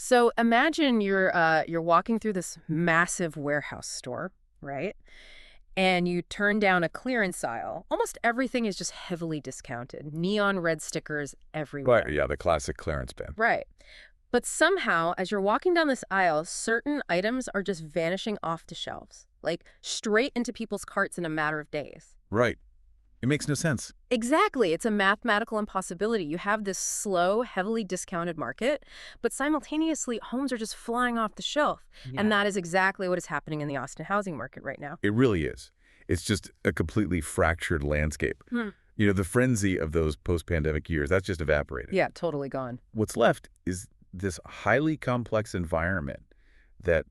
So imagine you're walking through this massive warehouse store, right? And you turn down a clearance aisle. Almost everything is just heavily discounted. Neon red stickers Right, everywhere. yeah, the classic clearance bin. Right. But somehow, as you're walking down this aisle, certain items are just vanishing off the shelves, like straight into people's carts in a matter of days. Right. It makes no sense. Exactly. It's a mathematical impossibility. You have this slow, heavily discounted market, but simultaneously, homes are just flying off the shelf. And Yeah. that is exactly what is happening in the Austin housing market right now. It really is. It's just a completely fractured landscape. Hmm. The frenzy of those post-pandemic years, that's just evaporated. Yeah, totally gone. What's left is this highly complex environment that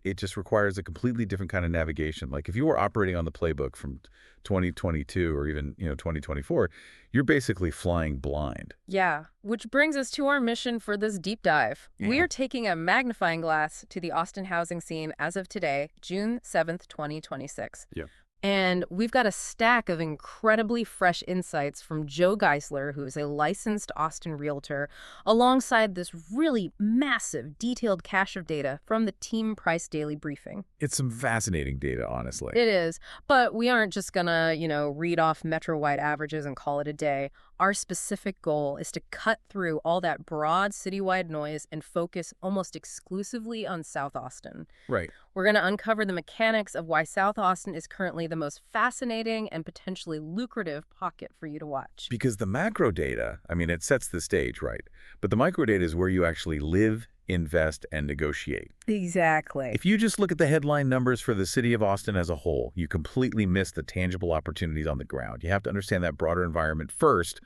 it just requires a completely different kind of navigation. Like if you were operating on the playbook from 2022 or even, 2024, you're basically flying blind. Yeah, which brings us to our mission for this deep dive. We Yeah. are taking a magnifying glass to the Austin housing scene as of today, June 7th, 2026. Yeah. And we've got a stack of incredibly fresh insights from Joe Geisler, who is a licensed Austin realtor, alongside this really massive, detailed cache of data from the Team Price Daily Briefing. It's some fascinating data, honestly. It is, but we aren't just gonna, read off metro-wide averages and call it a day. Our specific goal is to cut through all that broad citywide noise and focus almost exclusively on South Austin. Right. We're going to uncover the mechanics of why South Austin is currently the most fascinating and potentially lucrative pocket for you to watch. Because the macro data, it sets the stage, right? But the micro data is where you actually live, invest, and negotiate. Exactly. If you just look at the headline numbers for the city of Austin as a whole, you completely miss the tangible opportunities on the ground. You have to understand that broader environment first,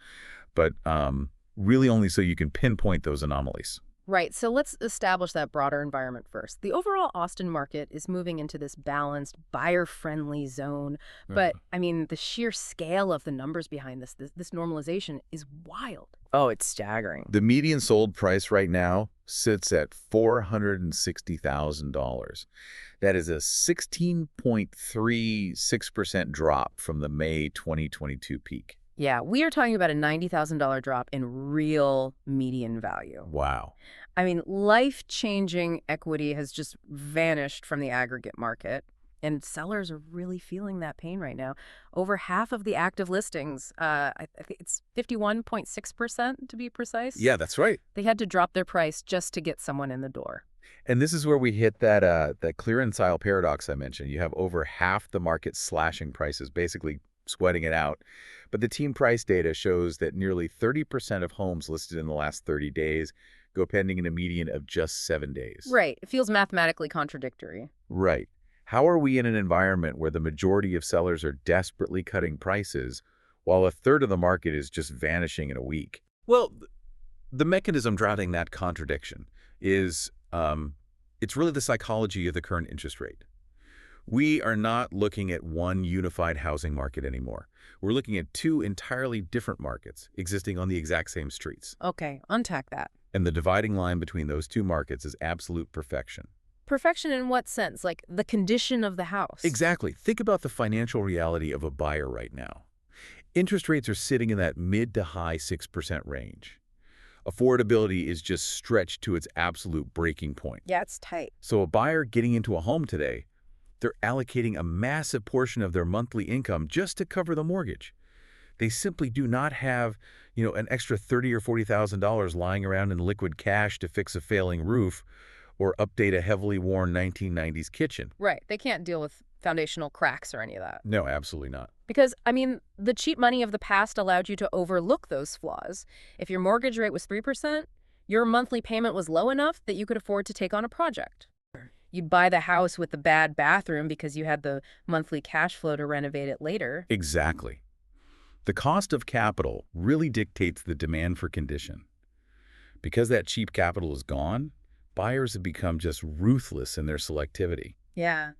but really only so you can pinpoint those anomalies. Right, so let's establish that broader environment first. The overall Austin market is moving into this balanced, buyer-friendly zone. But, the sheer scale of the numbers behind this normalization is wild. Oh, it's staggering. The median sold price right now sits at $460,000. That is a 16.36% drop from the May 2022 peak. Yeah, we are talking about a $90,000 drop in real median value. Wow. Life-changing equity has just vanished from the aggregate market, and sellers are really feeling that pain right now. Over half of the active listings, I think it's 51.6% to be precise. Yeah, that's right. They had to drop their price just to get someone in the door. And this is where we hit that clearance aisle paradox I mentioned. You have over half the market slashing prices, basically sweating it out. But the team price data shows that nearly 30% of homes listed in the last 30 days go pending in a median of just 7 days. Right. It feels mathematically contradictory. Right. How are we in an environment where the majority of sellers are desperately cutting prices while a third of the market is just vanishing in a week? Well, the mechanism driving that contradiction is it's really the psychology of the current interest rate. We are not looking at one unified housing market anymore. We're looking at two entirely different markets existing on the exact same streets. Okay, untack that. And the dividing line between those two markets is absolute perfection. Perfection in what sense? Like the condition of the house? Exactly. Think about the financial reality of a buyer right now. Interest rates are sitting in that mid to high 6% range. Affordability is just stretched to its absolute breaking point. Yeah, it's tight. So a buyer getting into a home today, they're allocating a massive portion of their monthly income just to cover the mortgage. They simply do not have, an extra $30,000 or $40,000 lying around in liquid cash to fix a failing roof or update a heavily worn 1990s kitchen. Right. They can't deal with foundational cracks or any of that. No, absolutely not. Because, the cheap money of the past allowed you to overlook those flaws. If your mortgage rate was 3%, your monthly payment was low enough that you could afford to take on a project. You'd buy the house with the bad bathroom because you had the monthly cash flow to renovate it later. Exactly. The cost of capital really dictates the demand for condition. Because that cheap capital is gone, buyers have become just ruthless in their selectivity. Yeah.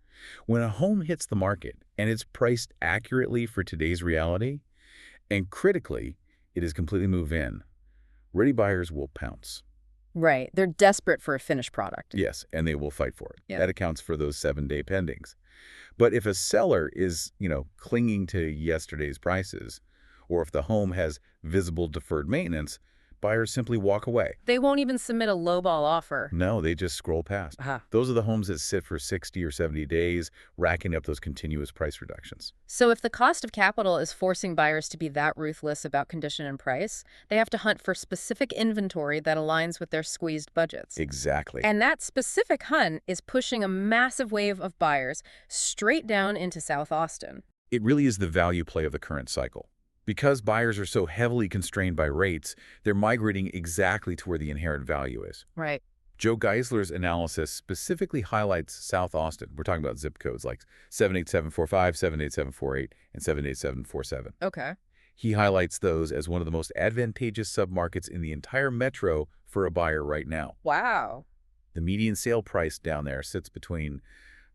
When a home hits the market and it's priced accurately for today's reality, and critically, it is completely move-in, ready buyers will pounce. Right. They're desperate for a finished product. Yes, and they will fight for it. Yeah. That accounts for those 7-day pendings. But if a seller is, clinging to yesterday's prices, or if the home has visible deferred maintenance, buyers simply walk away. They won't even submit a lowball offer. No, they just scroll past. Aha. Those are the homes that sit for 60 or 70 days, racking up those continuous price reductions. So if the cost of capital is forcing buyers to be that ruthless about condition and price, they have to hunt for specific inventory that aligns with their squeezed budgets. Exactly. And that specific hunt is pushing a massive wave of buyers straight down into South Austin. It really is the value play of the current cycle. Because buyers are so heavily constrained by rates, they're migrating exactly to where the inherent value is. Right. Joe Geisler's analysis specifically highlights South Austin. We're talking about zip codes like 78745, 78748, and 78747. Okay. He highlights those as one of the most advantageous submarkets in the entire metro for a buyer right now. Wow. The median sale price down there sits between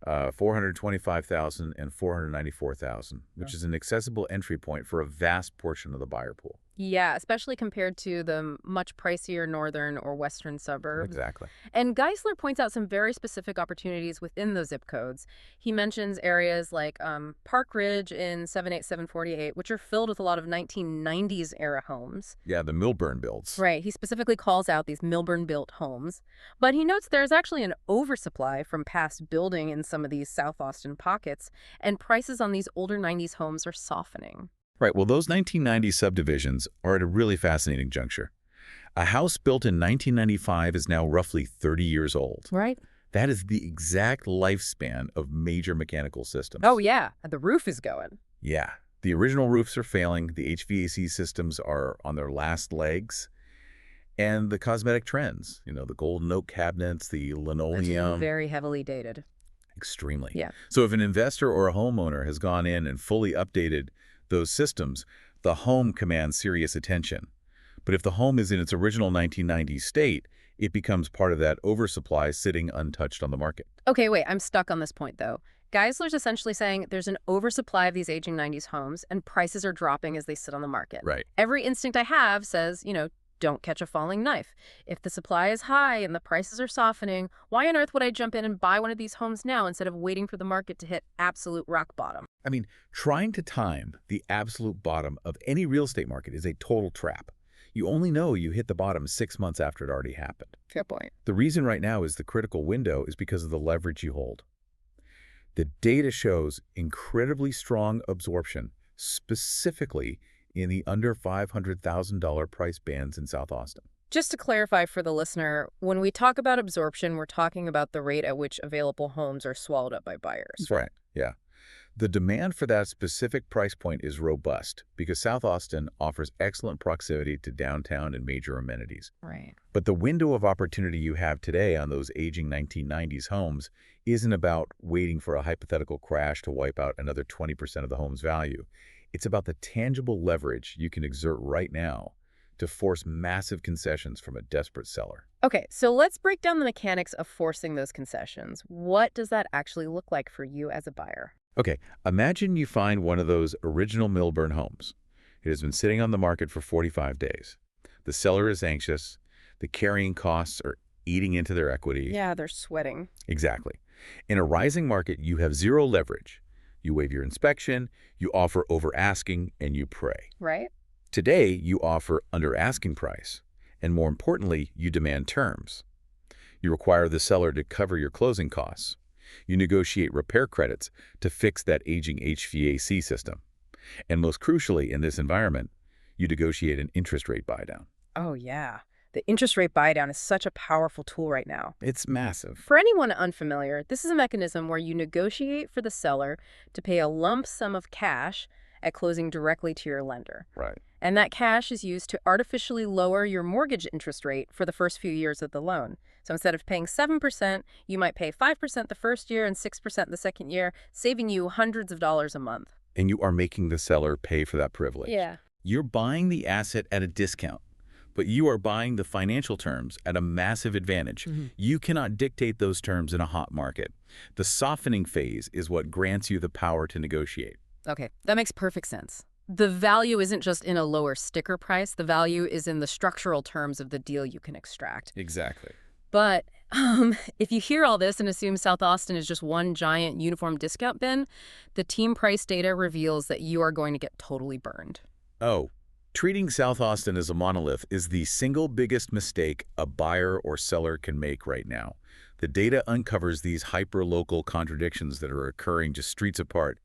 $425,000 and $494,000, which is an accessible entry point for a vast portion of the buyer pool. Yeah, especially compared to the much pricier northern or western suburbs. Exactly. And Geisler points out some very specific opportunities within those zip codes. He mentions areas like Park Ridge in 78748, which are filled with a lot of 1990s era homes. Yeah, the Milburn builds. Right. He specifically calls out these Milburn-built homes. But he notes there's actually an oversupply from past building in some of these South Austin pockets, and prices on these older 90s homes are softening. Right, well, those 1990 subdivisions are at a really fascinating juncture. A house built in 1995 is now roughly 30 years old. Right. That is the exact lifespan of major mechanical systems. Oh, yeah. The roof is going. Yeah. The original roofs are failing, the HVAC systems are on their last legs, and the cosmetic trends, the golden oak cabinets, the linoleum. Very heavily dated. Extremely. Yeah. So if an investor or a homeowner has gone in and fully updated those systems, the home commands serious attention. But if the home is in its original 1990s state, it becomes part of that oversupply sitting untouched on the market. Okay, wait, I'm stuck on this point, though. Geisler's essentially saying there's an oversupply of these aging 90s homes, and prices are dropping as they sit on the market. Right. Every instinct I have says, don't catch a falling knife. If the supply is high and the prices are softening, why on earth would I jump in and buy one of these homes now instead of waiting for the market to hit absolute rock bottom? I mean, trying to time the absolute bottom of any real estate market is a total trap. You only know you hit the bottom 6 months after it already happened. Fair point. The reason right now is the critical window is because of the leverage you hold. The data shows incredibly strong absorption, specifically in the under $500,000 price bands in South Austin. Just to clarify for the listener, when we talk about absorption, we're talking about the rate at which available homes are swallowed up by buyers. That's right, yeah. The demand for that specific price point is robust because South Austin offers excellent proximity to downtown and major amenities. Right. But the window of opportunity you have today on those aging 1990s homes isn't about waiting for a hypothetical crash to wipe out another 20% of the home's value. It's about the tangible leverage you can exert right now to force massive concessions from a desperate seller. Okay, so let's break down the mechanics of forcing those concessions. What does that actually look like for you as a buyer? Okay, imagine you find one of those original Milburn homes. It has been sitting on the market for 45 days. The seller is anxious. The carrying costs are eating into their equity. Yeah, they're sweating. Exactly. In a rising market, you have zero leverage. You waive your inspection, you offer over asking, and you pray. Right. Today, you offer under asking price, and more importantly, you demand terms. You require the seller to cover your closing costs. You negotiate repair credits to fix that aging HVAC system. And most crucially in this environment, you negotiate an interest rate buydown. Oh, yeah. The interest rate buydown is such a powerful tool right now. It's massive. For anyone unfamiliar, this is a mechanism where you negotiate for the seller to pay a lump sum of cash at closing directly to your lender. Right. And that cash is used to artificially lower your mortgage interest rate for the first few years of the loan. So instead of paying 7%, you might pay 5% the first year and 6% the second year, saving you hundreds of dollars a month. And you are making the seller pay for that privilege. Yeah. You're buying the asset at a discount, but you are buying the financial terms at a massive advantage. You cannot dictate those terms in a hot market. The softening phase is what grants you the power to negotiate. Okay, that makes perfect sense. The value isn't just in a lower sticker price. The value is in the structural terms of the deal you can extract. Exactly. But if you hear all this and assume South Austin is just one giant uniform discount bin, the team price data reveals that you are going to get totally burned. Oh, Treating South Austin as a monolith is the single biggest mistake a buyer or seller can make right now. The data uncovers these hyper-local contradictions that are occurring just streets apart.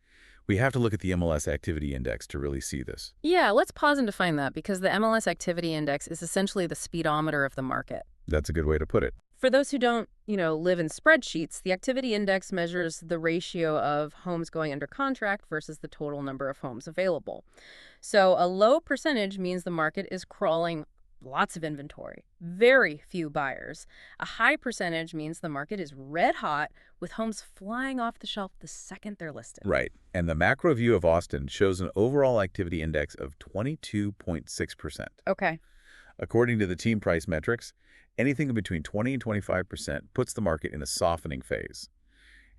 We have to look at the MLS Activity Index to really see this. Yeah, let's pause and define that because the MLS Activity Index is essentially the speedometer of the market. That's a good way to put it. For those who don't, live in spreadsheets, the activity index measures the ratio of homes going under contract versus the total number of homes available. So a low percentage means the market is crawling lots of inventory, very few buyers. A high percentage means the market is red hot with homes flying off the shelf the second they're listed. Right. And the macro view of Austin shows an overall activity index of 22.6%. Okay. According to the team price metrics, anything between 20 and 25% puts the market in a softening phase.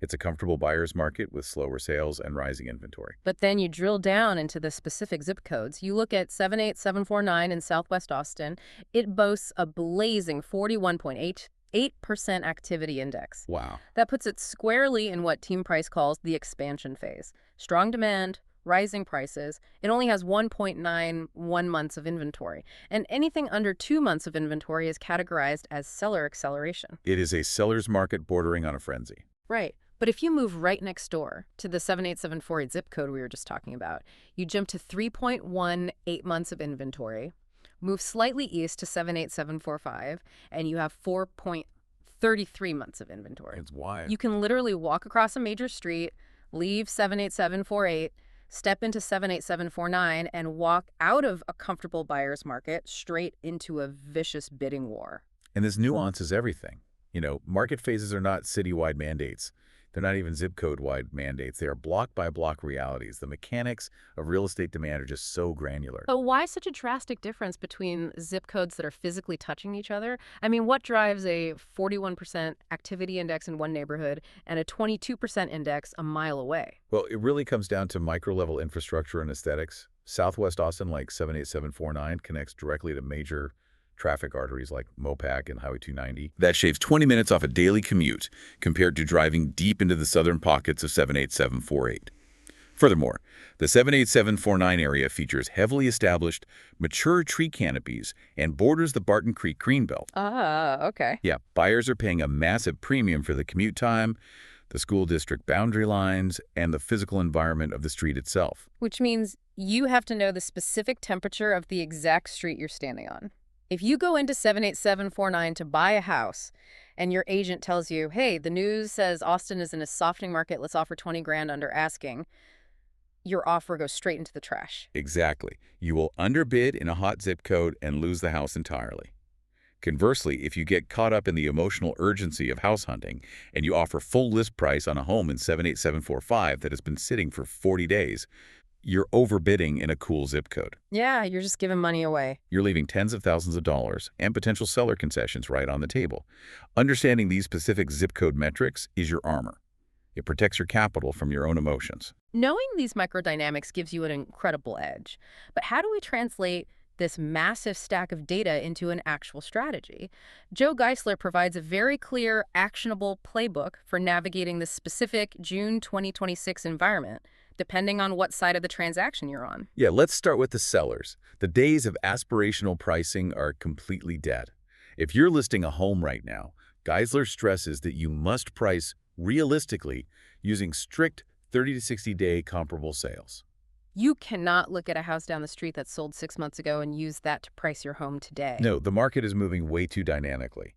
It's a comfortable buyer's market with slower sales and rising inventory. But then you drill down into the specific zip codes. You look at 78749 in Southwest Austin. It boasts a blazing 41.88% activity index. Wow. That puts it squarely in what Team Price calls the expansion phase. Strong demand, rising prices. It only has 1.91 months of inventory. And anything under 2 months of inventory is categorized as seller acceleration. It is a seller's market bordering on a frenzy. Right. But if you move right next door to the 78748 zip code we were just talking about, you jump to 3.18 months of inventory, move slightly east to 78745, and you have 4.33 months of inventory. It's wild. You can literally walk across a major street, leave 78748, step into 78749, and walk out of a comfortable buyer's market straight into a vicious bidding war. And this nuance is everything. Market phases are not citywide mandates. They're not even zip code-wide mandates. They are block-by-block realities. The mechanics of real estate demand are just so granular. But why such a drastic difference between zip codes that are physically touching each other? I mean, what drives a 41% activity index in one neighborhood and a 22% index a mile away? Well, it really comes down to micro-level infrastructure and aesthetics. Southwest Austin, like 78749, connects directly to major traffic arteries like Mopac and Highway 290. That shaves 20 minutes off a daily commute compared to driving deep into the southern pockets of 78748. Furthermore, the 78749 area features heavily established, mature tree canopies and borders the Barton Creek Greenbelt. Ah, okay. Yeah, buyers are paying a massive premium for the commute time, the school district boundary lines, and the physical environment of the street itself. Which means you have to know the specific temperature of the exact street you're standing on. If you go into 78749 to buy a house and your agent tells you, hey, the news says Austin is in a softening market, let's offer 20 grand under asking, your offer goes straight into the trash. Exactly. You will underbid in a hot zip code and lose the house entirely. Conversely, if you get caught up in the emotional urgency of house hunting and you offer full list price on a home in 78745 that has been sitting for 40 days, you're overbidding in a cool zip code. Yeah, you're just giving money away. You're leaving tens of thousands of dollars and potential seller concessions right on the table. Understanding these specific zip code metrics is your armor. It protects your capital from your own emotions. Knowing these microdynamics gives you an incredible edge. But how do we translate this massive stack of data into an actual strategy? Joe Geisler provides a very clear, actionable playbook for navigating this specific June 2026 environment, depending on what side of the transaction you're on. Yeah, let's start with the sellers. The days of aspirational pricing are completely dead. If you're listing a home right now, Geisler stresses that you must price realistically using strict 30 to 60-day comparable sales. You cannot look at a house down the street that sold 6 months ago and use that to price your home today. No, the market is moving way too dynamically.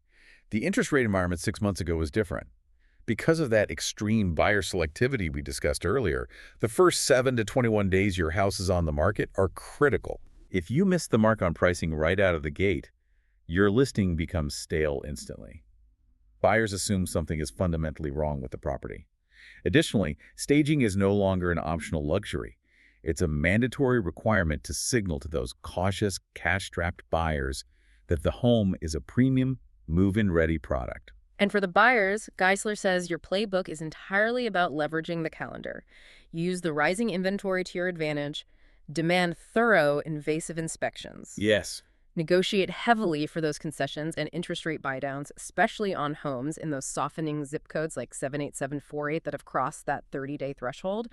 The interest rate environment 6 months ago was different. Because of that extreme buyer selectivity we discussed earlier, the first 7 to 21 days your house is on the market are critical. If you miss the mark on pricing right out of the gate, your listing becomes stale instantly. Buyers assume something is fundamentally wrong with the property. Additionally, staging is no longer an optional luxury. It's a mandatory requirement to signal to those cautious, cash-strapped buyers that the home is a premium, move-in-ready product. And for the buyers, Geisler says your playbook is entirely about leveraging the calendar. Use the rising inventory to your advantage. Demand thorough, invasive inspections. Yes. Negotiate heavily for those concessions and interest rate buydowns, especially on homes in those softening zip codes like 78748 that have crossed that 30-day threshold.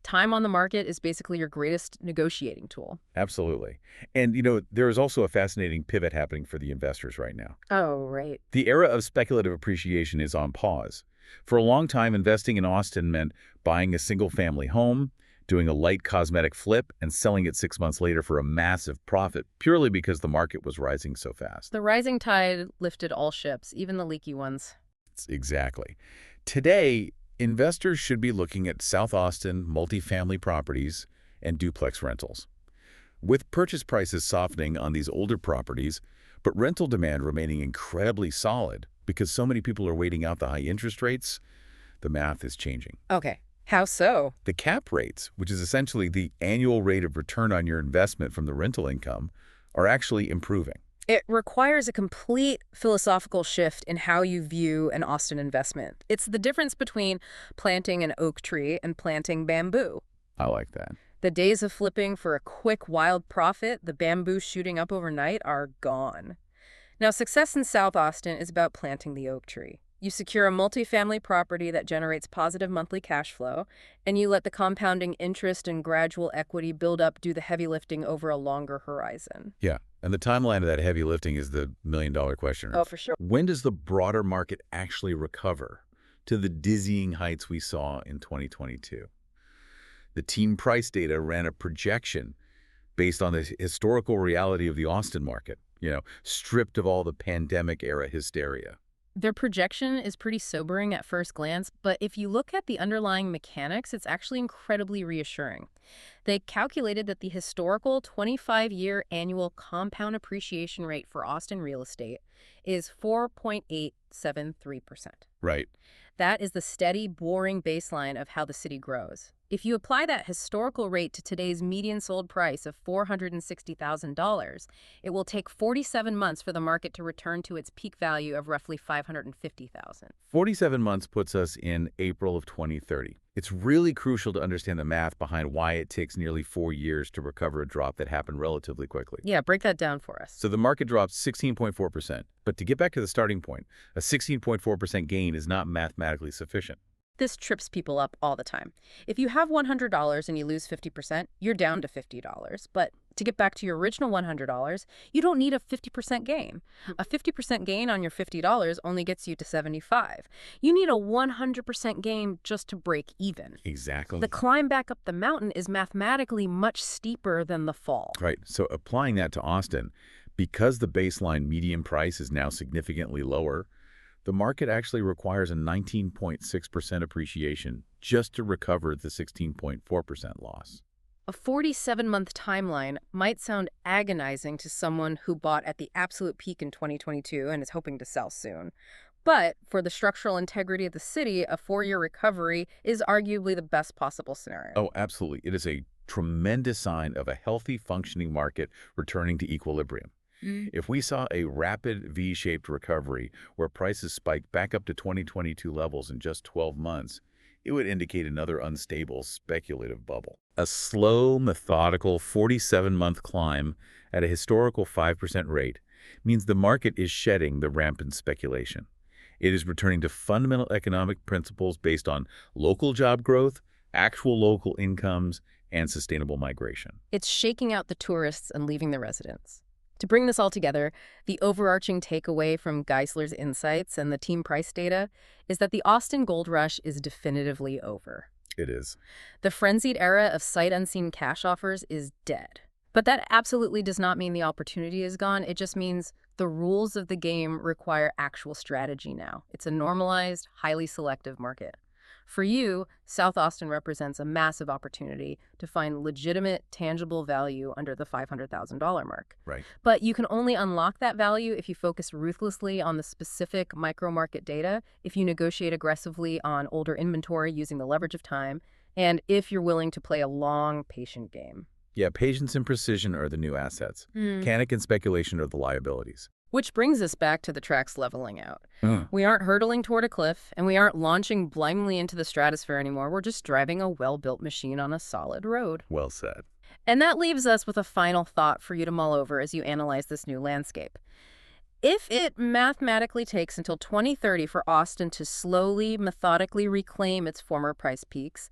Time on the market is basically your greatest negotiating tool. Absolutely. And, there is also a fascinating pivot happening for the investors right now. Oh, right. The era of speculative appreciation is on pause. For a long time, investing in Austin meant buying a single-family home, doing a light cosmetic flip, and selling it 6 months later for a massive profit, purely because the market was rising so fast. The rising tide lifted all ships, even the leaky ones. Exactly. Today, investors should be looking at South Austin multifamily properties and duplex rentals. With purchase prices softening on these older properties, but rental demand remaining incredibly solid because so many people are waiting out the high interest rates, the math is changing. Okay. How so? The cap rates, which is essentially the annual rate of return on your investment from the rental income, are actually improving. It requires a complete philosophical shift in how you view an Austin investment. It's the difference between planting an oak tree and planting bamboo. I like that. The days of flipping for a quick, wild profit, the bamboo shooting up overnight, are gone. Now, success in South Austin is about planting the oak tree. You secure a multifamily property that generates positive monthly cash flow, and you let the compounding interest and gradual equity build up, do the heavy lifting over a longer horizon. Yeah, and the timeline of that heavy lifting is the million-dollar question. Oh, for sure. When does the broader market actually recover to the dizzying heights we saw in 2022? The team price data ran a projection based on the historical reality of the Austin market, stripped of all the pandemic-era hysteria. Their projection is pretty sobering at first glance, but if you look at the underlying mechanics, it's actually incredibly reassuring. They calculated that the historical 25-year annual compound appreciation rate for Austin real estate is 4.873%. Right. That is the steady, boring baseline of how the city grows. If you apply that historical rate to today's median sold price of $460,000, it will take 47 months for the market to return to its peak value of roughly $550,000. 47 months puts us in April of 2030. It's really crucial to understand the math behind why it takes nearly 4 years to recover a drop that happened relatively quickly. Yeah, break that down for us. So the market dropped 16.4%. But to get back to the starting point, a 16.4% gain is not mathematically sufficient. This trips people up all the time. If you have $100 and you lose 50%, you're down to $50. But to get back to your original $100, you don't need a 50% gain. A 50% gain on your $50 only gets you to $75. You need a 100% gain just to break even. Exactly. The climb back up the mountain is mathematically much steeper than the fall. Right. So applying that to Austin, because the baseline median price is now significantly lower, the market actually requires a 19.6% appreciation just to recover the 16.4% loss. A 47-month timeline might sound agonizing to someone who bought at the absolute peak in 2022 and is hoping to sell soon. But for the structural integrity of the city, a 4-year recovery is arguably the best possible scenario. Oh, absolutely. It is a tremendous sign of a healthy, functioning market returning to equilibrium. If we saw a rapid V-shaped recovery where prices spiked back up to 2022 levels in just 12 months, it would indicate another unstable, speculative bubble. A slow, methodical 47-month climb at a historical 5% rate means the market is shedding the rampant speculation. It is returning to fundamental economic principles based on local job growth, actual local incomes, and sustainable migration. It's shaking out the tourists and leaving the residents. To bring this all together, the overarching takeaway from Geisler's insights and the team price data is that the Austin gold rush is definitively over. It is. The frenzied era of sight-unseen cash offers is dead. But that absolutely does not mean the opportunity is gone. It just means the rules of the game require actual strategy now. It's a normalized, highly selective market. For you, South Austin represents a massive opportunity to find legitimate, tangible value under the $500,000 mark. Right. But you can only unlock that value if you focus ruthlessly on the specific micro-market data, if you negotiate aggressively on older inventory using the leverage of time, and if you're willing to play a long, patient game. Yeah, patience and precision are the new assets. Panic and speculation are the liabilities. Which brings us back to the tracks leveling out. We aren't hurtling toward a cliff, and we aren't launching blindly into the stratosphere anymore. We're just driving a well-built machine on a solid road. Well said. And that leaves us with a final thought for you to mull over as you analyze this new landscape. If it mathematically takes until 2030 for Austin to slowly, methodically reclaim its former price peaks,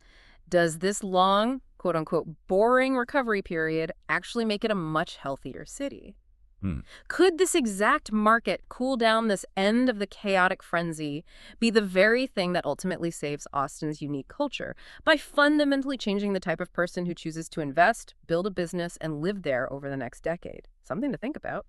Does this long, quote unquote, boring recovery period actually make it a much healthier city? Hmm. Could this exact market cool down this end of the chaotic frenzy be the very thing that ultimately saves Austin's unique culture by fundamentally changing the type of person who chooses to invest, build a business, and live there over the next decade? Something to think about.